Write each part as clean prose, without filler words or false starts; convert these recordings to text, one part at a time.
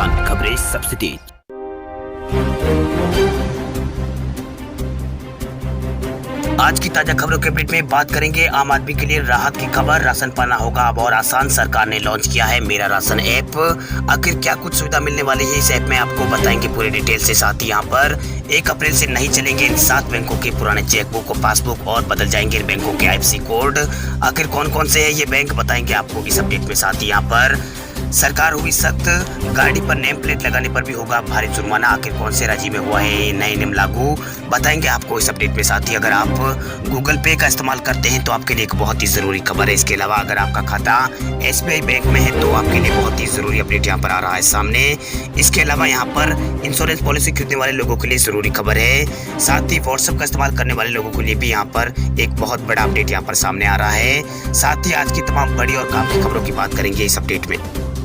हिंदुस्तान खबरें सबसे तेज। आज की ताजा खबरों के अपडेट में बात करेंगे आम आदमी के लिए राहत की खबर। राशन पाना होगा अब और आसान। सरकार ने लॉन्च किया है मेरा राशन ऐप। आखिर क्या कुछ सुविधा मिलने वाली है इस ऐप में, आपको बताएंगे पूरे डिटेल से। साथ ही यहाँ पर 1 अप्रैल से नहीं चलेंगे इन 7 बैंकों के पुराने चेकबुक और पासबुक और बदल जाएंगे इन बैंकों के IFSC कोड। आखिर कौन कौन से है ये बैंक, बताएंगे आपको इस अपडेट में। साथ ही यहाँ पर सरकार हुई सख्त, गाड़ी पर नेम प्लेट लगाने पर भी होगा भारी जुर्माना। आखिर कौन से राज्य में हुआ है नए नियम लागू, बताएंगे आपको इस अपडेट में। साथ ही अगर आप गूगल पे का इस्तेमाल करते हैं तो आपके लिए एक बहुत ही जरूरी खबर है। इसके अलावा अगर आपका खाता SBI बैंक में है तो आपके लिए बहुत ही जरूरी अपडेट यहाँ पर आ रहा है सामने। इसके अलावा यहाँ पर इंश्योरेंस पॉलिसी खरीदने वाले लोगों के लिए जरूरी खबर है। साथ ही व्हाट्सएप का इस्तेमाल करने वाले लोगों के लिए भी यहाँ पर एक बहुत बड़ा अपडेट यहाँ पर सामने आ रहा है। साथ ही आज की तमाम बड़ी और काम की खबरों की बात करेंगे इस अपडेट में।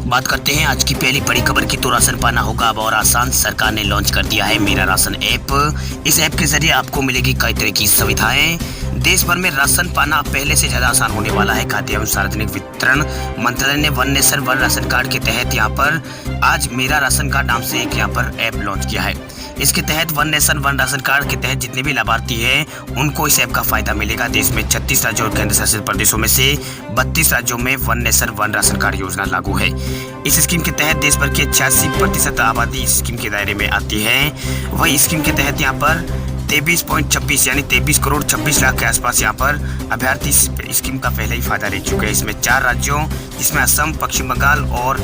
बात करते हैं आज की पहली बड़ी खबर की, तो राशन पाना होगा अब और आसान। सरकार ने लॉन्च कर दिया है मेरा राशन ऐप। इस ऐप के जरिए आपको मिलेगी कई तरह की सुविधाएं। देश भर में राशन पाना पहले से ज्यादा आसान होने वाला है। खाद्य एवं सार्वजनिक वितरण मंत्रालय ने one nation one ration card के तहत यहाँ पर आज मेरा राशन कार्ड नाम से एक यहाँ पर ऐप लॉन्च किया है। इसके तहत one nation one ration card के तहत जितने भी लाभार्थी हैं उनको इस ऐप का फायदा मिलेगा। देश में 36 राज्यों और केंद्र शासित प्रदेशों में से 32 राज्यों में one nation one ration card योजना लागू है। इस स्कीम के तहत देश भर की 86% आबादी इस स्कीम के दायरे में आती है। वही स्कीम के तहत यहाँ पर 23.26 यानी 23 करोड़ 26 लाख के आसपास यहाँ पर अभ्यर्थी स्कीम का पहले ही फायदा ले चुके हैं। इसमें 4 राज्यों जिसमें असम, पश्चिम बंगाल और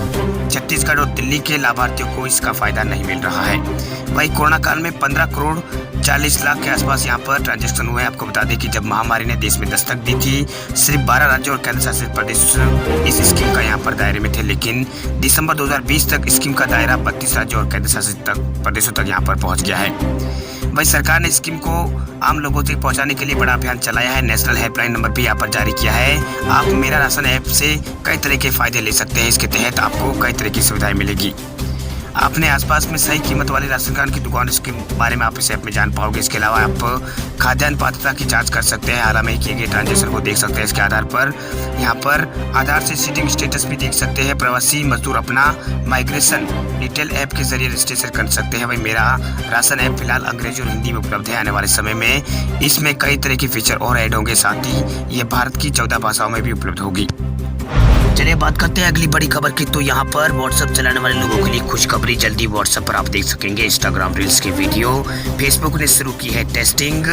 छत्तीसगढ़ और दिल्ली के लाभार्थियों को इसका फायदा नहीं मिल रहा है। वही कोरोना काल में 15 करोड़ 40 लाख के आसपास यहाँ पर ट्रांजैक्शन हुए। आपको बता दें कि जब महामारी ने देश में दस्तक दी थी, सिर्फ 12 राज्यों और केंद्र शासित प्रदेश इस स्कीम का यहाँ पर दायरे में थे, लेकिन दिसंबर 2020 तक स्कीम का दायरा 32 राज्यों और केंद्र शासित प्रदेशों तक यहाँ पर पहुँच गया है। वही सरकार ने स्कीम को आम लोगों तक पहुंचाने के लिए बड़ा अभियान चलाया है। नेशनल हेल्पलाइन नंबर भी यहाँ पर जारी किया है। आप मेरा राशन ऐप से कई तरह के फायदे ले सकते हैं। इसके तहत आपको कई तरह की सुविधाएं मिलेगी। अपने आसपास में सही कीमत वाले राशन कार्ड की दुकान के बारे में आप इस ऐप में जान पाओगे। इसके अलावा आप खाद्यान्न पात्रता की जांच कर सकते हैं, हाल में किए गए ट्रांजेक्शन को देख सकते हैं। इसके आधार पर यहाँ पर आधार से सीडिंग स्टेटस भी देख सकते हैं। प्रवासी मजदूर अपना माइग्रेशन डिटेल ऐप के जरिए रजिस्ट्रेशन कर सकते हैं। वही मेरा राशन ऐप फिलहाल अंग्रेजी और हिंदी में उपलब्ध है। आने वाले समय में इसमें कई तरह के फीचर और ऐड होंगे। साथ ही ये भारत की 14 भाषाओं में भी उपलब्ध होगी। चलिए बात करते हैं अगली बड़ी खबर की, तो यहाँ पर व्हाट्सएप चलाने वाले लोगों के लिए खुशखबरी। जल्दी व्हाट्सएप पर आप देख सकेंगे इंस्टाग्राम रील्स के वीडियो। फेसबुक ने शुरू की है टेस्टिंग।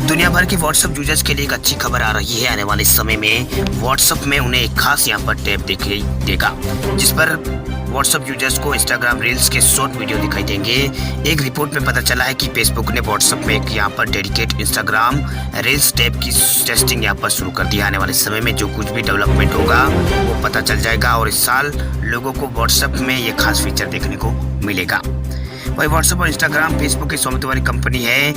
दुनिया भर के व्हाट्सएप यूजर्स के लिए एक अच्छी खबर आ रही है। आने वाले समय में व्हाट्सएप में उन्हें एक खास यहाँ पर टैब दिखाई देगा, जिस पर व्हाट्सएप यूजर्स को इंस्टाग्राम रील्स के शॉर्ट वीडियो दिखाई देंगे। एक रिपोर्ट में पता चला है कि फेसबुक ने व्हाट्सएप में एक यहाँ पर डेडिकेट इंस्टाग्राम रील्स टैब की टेस्टिंग यहाँ पर शुरू कर दिया। आने वाले समय में जो कुछ भी डेवलपमेंट होगा वो पता चल जाएगा और इस साल लोगों को व्हाट्सएप में ये खास फीचर देखने को मिलेगा। वही व्हाट्सएप और इंस्टाग्राम फेसबुक की स्वामित्व वाली कंपनी है।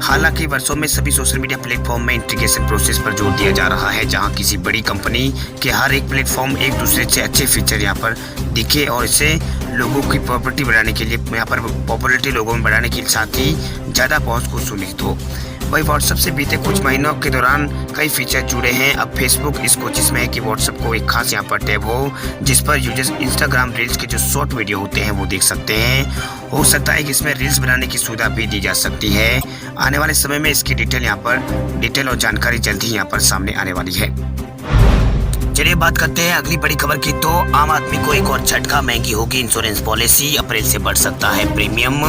हालांकि वर्षों में सभी सोशल मीडिया प्लेटफॉर्म में इंटीग्रेशन प्रोसेस पर जोर दिया जा रहा है, जहां किसी बड़ी कंपनी के हर एक प्लेटफॉर्म एक दूसरे से अच्छे फीचर यहाँ पर दिखे और इसे लोगों की पॉपुलैरिटी बढ़ाने के लिए यहाँ पर पॉपुलैरिटी लोगों में बढ़ाने के साथ ही ज़्यादा पहुँच को सुनिश्चित हो। वही व्हाट्सएप से बीते कुछ महीनों के दौरान कई फीचर जुड़े हैं। अब फेसबुक इस कोशिश में है कि व्हाट्सएप को एक खास यहाँ पर टैब हो, जिस पर यूजर्स इंस्टाग्राम रील्स के जो शॉर्ट वीडियो होते हैं वो देख सकते हैं। हो सकता है कि इसमें रील्स बनाने की सुविधा भी दी जा सकती है। आने वाले समय में इसकी डिटेल और जानकारी जल्द ही यहाँ पर सामने आने वाली है। चलिए बात करते हैं अगली बड़ी खबर की, तो आम आदमी को एक और झटका, महंगी होगी इंश्योरेंस पॉलिसी। अप्रैल से बढ़ सकता है प्रीमियम।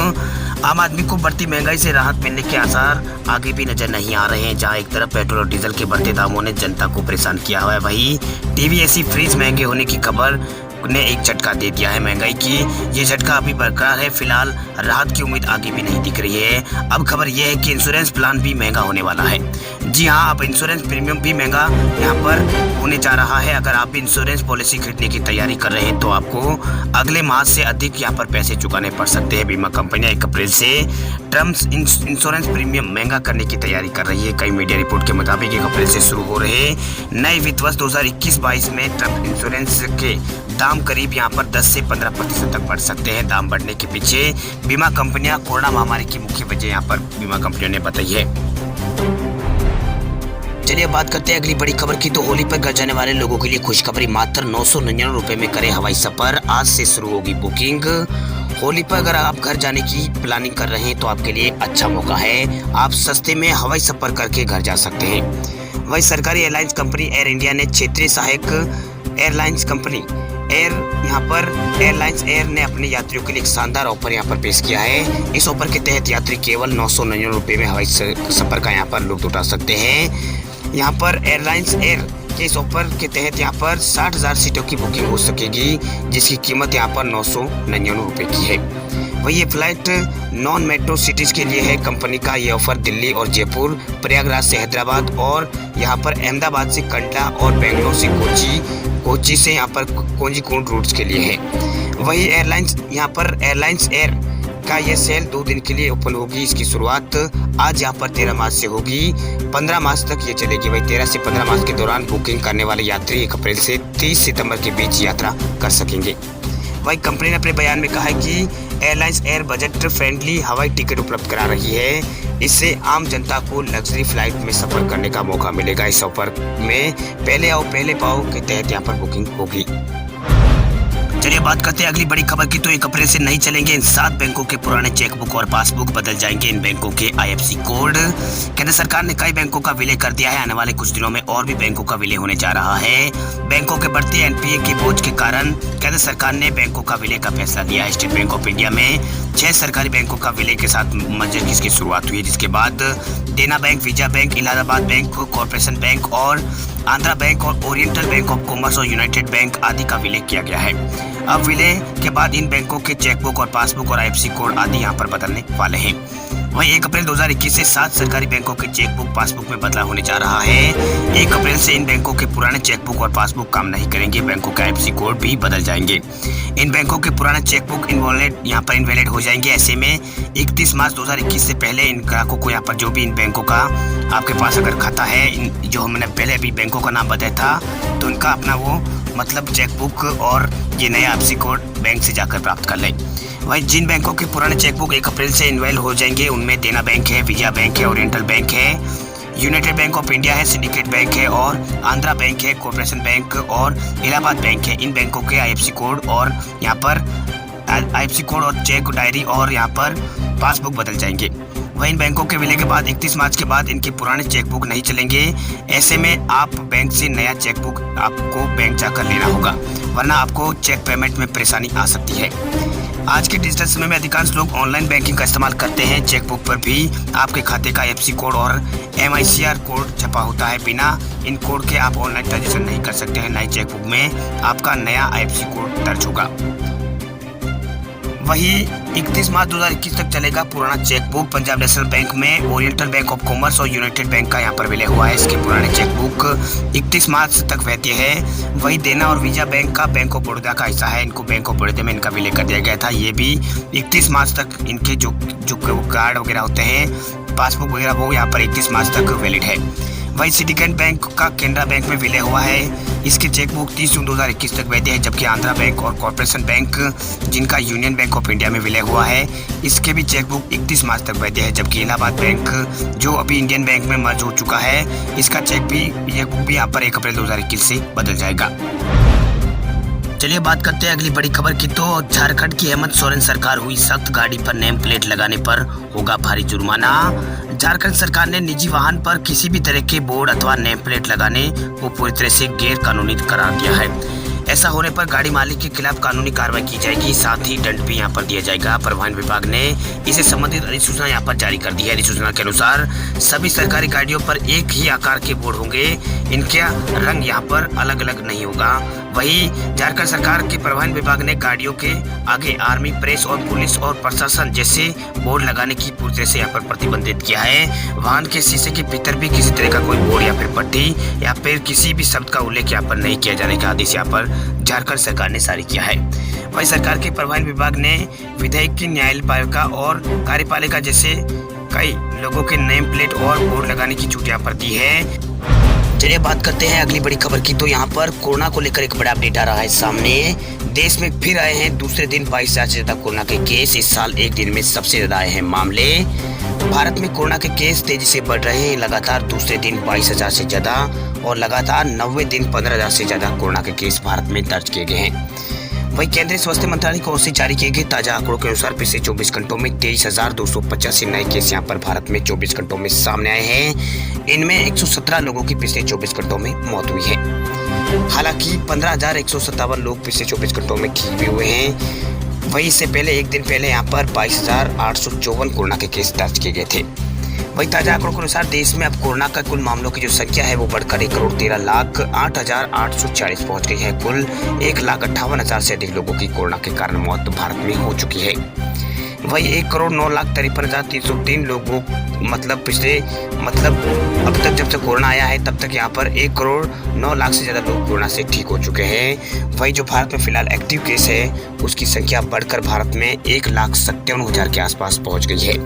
आम आदमी को बढ़ती महंगाई से राहत मिलने के आसार आगे भी नजर नहीं आ रहे हैं। जहां एक तरफ पेट्रोल और डीजल के बढ़ते दामों ने जनता को परेशान किया हुआ है, वहीं टीवी एसी फ्रिज महंगे होने की खबर ने एक झटका दे दिया है महंगाई की। ये झटका अभी बरकरार है। फिलहाल राहत की उम्मीद आगे भी नहीं दिख रही है। अब खबर यह है कि इंश्योरेंस प्लान भी महंगा होने वाला है। जी हाँ, अब इंश्योरेंस प्रीमियम भी महंगा यहाँ पर होने जा रहा है। अगर आप इंश्योरेंस पॉलिसी खरीदने की तैयारी कर रहे हैं तो आपको अगले माह से अधिक यहाँ पर पैसे चुकाने पड़ सकते हैं। बीमा कंपनियां 1 अप्रैल से टर्म्स इंश्योरेंस प्रीमियम महंगा करने की तैयारी कर रही है। कई मीडिया रिपोर्ट के मुताबिक 1 अप्रैल से शुरू हो रहे नए वित्त वर्ष 2021-22 में टर्म इंश्योरेंस के दाम करीब यहाँ पर 10 से 15% तक बढ़ सकते हैं। दाम बढ़ने के पीछे बीमा कंपनियां कोरोना महामारी की मुख्य वजह यहाँ पर बीमा कंपनियों ने बताई है। चलिए बात करते हैं अगली बड़ी खबर की। तो होली पर घर जाने वाले लोगों के लिए खुशखबरी, मात्र 999 रुपए में करें हवाई सफर। आज से शुरू होगी बुकिंग। होली पर अगर आप घर जाने की प्लानिंग कर रहे हैं तो आपके लिए अच्छा मौका है। आप सस्ते में हवाई सफर करके घर जा सकते हैं। वही सरकारी एयरलाइंस कंपनी एयर इंडिया ने क्षेत्रीय सहायक एयरलाइंस कंपनी एयरलाइंस एयर ने अपने यात्रियों के लिए एक शानदार ऑफर यहाँ पर पेश किया है। इस ऑफर के तहत यात्री केवल 999 रुपए में हवाई सफर का यहाँ पर लुत्फ उठा सकते हैं। यहाँ पर एयरलाइंस एयर के इस ऑफर के तहत यहाँ पर 60,000 सीटों की बुकिंग हो सकेगी, जिसकी कीमत यहाँ पर 999 रुपए की है। वही ये फ्लाइट नॉन मेट्रो सिटीज के लिए है। कंपनी का ये ऑफर दिल्ली और जयपुर, प्रयागराज से हैदराबाद और यहाँ पर अहमदाबाद से कंडला और बेंगलोर से कोची से यहाँ पर कोझिकोड रूट्स के लिए है। वही एयरलाइंस एयर का ये सेल 2 दिन के लिए ओपन होगी। इसकी शुरुआत आज यहाँ पर 13 मार्च से होगी, 15 मार्च तक ये चलेगी। वही 13 से 15 मार्च के दौरान बुकिंग करने वाले यात्री 1 अप्रैल से 30 सितंबर के बीच यात्रा कर सकेंगे। वही कंपनी ने अपने बयान में कहा है कि एयरलाइंस एयर बजट फ्रेंडली हवाई टिकट उपलब्ध करा रही है। इससे आम जनता को लग्जरी फ्लाइट में सफर करने का मौका मिलेगा। इस ऑफर में पहले आओ पहले पाओ के तहत यहाँ पर बुकिंग होगी। चलिए बात करते हैं अगली बड़ी खबर की। तो 1 अप्रैल से नहीं चलेंगे इन 7 बैंकों के पुराने चेकबुक और पासबुक, बदल जाएंगे इन बैंकों के IFSC कोड। केंद्र सरकार ने कई बैंकों का विलय कर दिया है। आने वाले कुछ दिनों में और भी बैंकों का विलय होने जा रहा है। बैंकों के बढ़ते NPA के बोझ के कारण केंद्र सरकार ने बैंकों का विलय का फैसला लिया है। स्टेट बैंक ऑफ इंडिया में 6 सरकारी बैंकों का विलय के साथ मर्जर की शुरुआत हुई है, जिसके बाद देना bank, Vijaya bank, Allahabad bank, corporation bank और आंध्रा बैंक और ओरिएंटल बैंक ऑफ कॉमर्स और यूनाइटेड बैंक आदि का विलय किया गया है। अब विलय के बाद इन बैंकों के चेकबुक और पासबुक और IFSC कोड आदि यहाँ पर बदलने वाले हैं। वहीं 1 अप्रैल 2021 से 7 सरकारी बैंकों के चेकबुक पासबुक में बदलाव होने जा रहा है। 1 अप्रैल से इन बैंकों के पुराने चेकबुक और पासबुक काम नहीं करेंगे। बैंकों के IFSC कोड भी बदल जाएंगे। इन बैंकों के पुराने चेकबुक इनवैलिड हो जाएंगे। ऐसे में 31 मार्च 2021 से पहले इन ग्राहकों को यहाँ पर जो भी इन बैंकों का आपके पास अगर खाता है, जो हमने पहले अभी बैंकों का नाम बताया था, तो इनका अपना वो मतलब चेकबुक और ये नया IFSC कोड बैंक से जाकर प्राप्त कर लें। वहीं जिन बैंकों के पुराने चेकबुक 1 अप्रैल से इनवैलिड हो जाएंगे उनमें देना बैंक है, विजया बैंक है, ओरिएंटल बैंक है, यूनाइटेड बैंक ऑफ इंडिया है, सिंडिकेट बैंक है और आंध्रा बैंक है, कॉर्पोरेशन बैंक और इलाहाबाद बैंक है। इन बैंकों के IFSC कोड और यहाँ पर IFSC कोड और चेक डायरी और यहाँ पर पासबुक बदल जाएंगे। वहीं इन बैंकों के विलय के बाद 31 मार्च के बाद इनके पुराने चेकबुक नहीं चलेंगे। ऐसे में आप बैंक से नया चेकबुक आपको बैंक जाकर लेना होगा, वरना आपको चेक पेमेंट में परेशानी आ सकती है। आज के डिजिटल समय में अधिकांश लोग ऑनलाइन बैंकिंग का इस्तेमाल करते हैं। चेकबुक पर भी आपके खाते का IFSC कोड और MICR कोड छपा होता है। बिना इन कोड के आप ऑनलाइन ट्रांजेक्शन नहीं कर सकते हैं। नए चेकबुक में आपका नया IFSC कोड दर्ज होगा। वही 31 मार्च 2021 तक चलेगा पुराना चेकबुक। पंजाब नेशनल बैंक में ओरिएंटल बैंक ऑफ कॉमर्स और यूनाइटेड बैंक का यहाँ पर विलय हुआ है। इसके पुराने चेकबुक 31 मार्च तक वैध है। वही देना और विजया बैंक का बैंक ऑफ बड़ौदा का हिस्सा है। इनको बैंक ऑफ बड़ौदा में इनका विलय कर दिया गया था। ये भी 31 मार्च तक इनके जो कार्ड वगैरह होते हैं, पासबुक वगैरह, वो यहाँ पर 31 मार्च तक वैलिड है। वही सिंडिकेट बैंक का केनरा बैंक में विलय हुआ है। इसके चेकबुक 30 जून 2021 तक वैध है। जबकि आंध्रा बैंक और कॉर्पोरेशन बैंक, जिनका यूनियन बैंक ऑफ इंडिया में विलय हुआ है, इसके भी चेकबुक 31 मार्च तक वैध है। जबकि इलाहाबाद बैंक, जो अभी इंडियन बैंक में मर्ज हो चुका है, इसका चेकबुक भी यहाँ पर 1 अप्रैल 2021 से बदल जाएगा। चलिए बात करते हैं अगली बड़ी खबर की। तो झारखंड की हेमंत सोरेन सरकार हुई सख्त, गाड़ी पर नेम प्लेट लगाने पर होगा भारी जुर्माना। झारखंड सरकार ने निजी वाहन पर किसी भी तरह के बोर्ड अथवा नेम प्लेट लगाने को पूरी तरह से गैर कानूनी करार दिया है। ऐसा होने पर गाड़ी मालिक के खिलाफ कानूनी कार्रवाई की जाएगी, साथ ही दंड भी यहाँ पर दिया जाएगा। परिवहन विभाग ने इसे संबंधित अधिसूचना यहाँ पर जारी कर दी है। अधिसूचना के अनुसार सभी सरकारी गाड़ियों पर एक ही आकार के बोर्ड होंगे। इनका रंग यहाँ पर अलग अलग नहीं होगा। वही झारखंड सरकार के परिवहन विभाग ने गाड़ियों के आगे आर्मी, प्रेस और पुलिस और प्रशासन जैसे बोर्ड लगाने की पूरी तरह से यहाँ पर प्रतिबंधित किया है। वाहन के शीशे के भीतर भी किसी तरह का कोई बोर्ड या फिर पट्टी या फिर किसी भी शब्द का उल्लेख यहाँ पर नहीं किया जाने का आदेश यहाँ पर झारखंड सरकार ने जारी किया है। वही सरकार के परिवहन विभाग ने विधायक की न्यायपालिका और कार्यपालिका जैसे कई लोगों के नेम प्लेट और बोर्ड लगाने की छूट यहाँ पर दी है। चलिए बात करते हैं अगली बड़ी खबर की। तो यहाँ पर कोरोना को लेकर एक बड़ा अपडेट आ रहा है सामने। देश में फिर आए हैं दूसरे दिन 22,000 से ज्यादा कोरोना के केस। इस साल एक दिन में सबसे ज्यादा आए हैं मामले। भारत में कोरोना के केस तेजी से बढ़ रहे हैं। लगातार दूसरे दिन 22,000 से ज्यादा और लगातार 90 दिन 15,000 से ज्यादा कोरोना के केस भारत में दर्ज किए गए हैं। वहीं केंद्रीय स्वास्थ्य मंत्रालय की ओर से जारी किए गए ताजा आंकड़ों के अनुसार पिछले 24 घंटों में 23,285 नए केस यहां पर भारत में 24 घंटों में सामने आए हैं। इनमें 117 लोगों की पिछले 24 घंटों में मौत हुई है। हालांकि 15,157 लोग पिछले 24 घंटों में ठीक भी हुए हैं। वहीं इससे पहले एक दिन पहले यहाँ पर 22,854 कोरोना के केस दर्ज किए गए थे। वहीं ताजा आंकड़ों के अनुसार देश में अब कोरोना का कुल मामलों की जो संख्या है वो बढ़कर 1,13,08,840 पहुंच गई है। कुल 1,58,000 से अधिक लोगों की कोरोना के कारण मौत भारत में हो चुकी है। वहीं 1,09,53,303 लोगों अब तक जब से कोरोना आया है तब तक यहाँ पर 1,09,00,000 से ज्यादा लोग कोरोना से ठीक हो चुके हैं। वहीं जो भारत में फिलहाल एक्टिव केस है उसकी संख्या बढ़कर भारत में 1,57,000 के आसपास पहुंच गई है।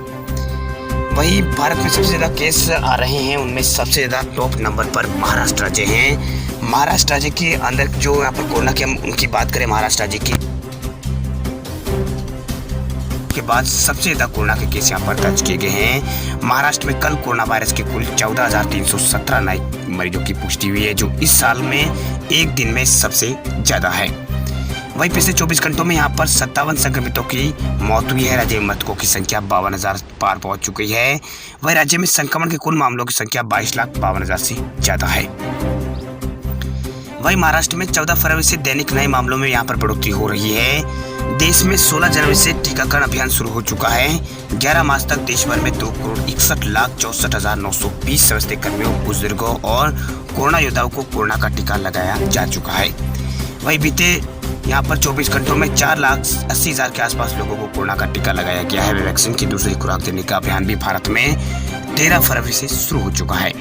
वहीं भारत में सबसे ज्यादा केस आ रहे हैं, उनमें सबसे ज्यादा टॉप नंबर पर महाराष्ट्र राज्य हैं। महाराष्ट्र राज्य के अंदर जो यहाँ पर कोरोना की हम उनकी बात करें, महाराष्ट्र राज्य की के बाद सबसे ज्यादा कोरोना के केस यहाँ पर दर्ज किए गए हैं। महाराष्ट्र में कल कोरोना वायरस के कुल 14,317 नए मरीजों की पुष्टि हुई है, जो इस साल में एक दिन में सबसे ज्यादा है। वहीं पिछले 24 घंटों में यहाँ पर 57 संक्रमितों की मौत हुई है। राज्य में मृतकों की संख्या 52,000 पार पहुंच चुकी है। वहीं राज्य में संक्रमण के कुल मामलों की संख्या 22,52,000 से ज्यादा है। वहीं महाराष्ट्र में 14 फरवरी से दैनिक नए मामलों में यहाँ पर बढ़ोतरी हो रही है। देश में 16 जनवरी से टीकाकरण अभियान शुरू हो चुका है। 11 मार्च तक देश भर में 2,61,64,920 स्वास्थ्य कर्मियों, बुजुर्गों और कोरोना योद्धाओं को कोरोना का टीका लगाया जा चुका है। वहीं बीते यहाँ पर 24 घंटों में 4,80,000 के आसपास लोगों को कोरोना का टीका लगाया गया है। वैक्सीन की दूसरी खुराक देने का अभियान भी भारत में 13 फरवरी से शुरू हो चुका है।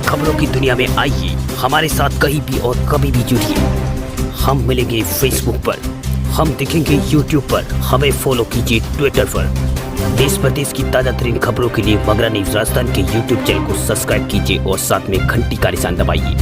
खबरों की दुनिया में आइए हमारे साथ कहीं भी और कभी भी जुड़िए। हम मिलेंगे फेसबुक पर, हम दिखेंगे यूट्यूब पर, हमें फॉलो कीजिए ट्विटर पर। देश प्रदेश की ताजा तरीन खबरों के लिए मगरा न्यूज राजस्थान के यूट्यूब चैनल को सब्सक्राइब कीजिए और साथ में घंटी का निशान दबाइए।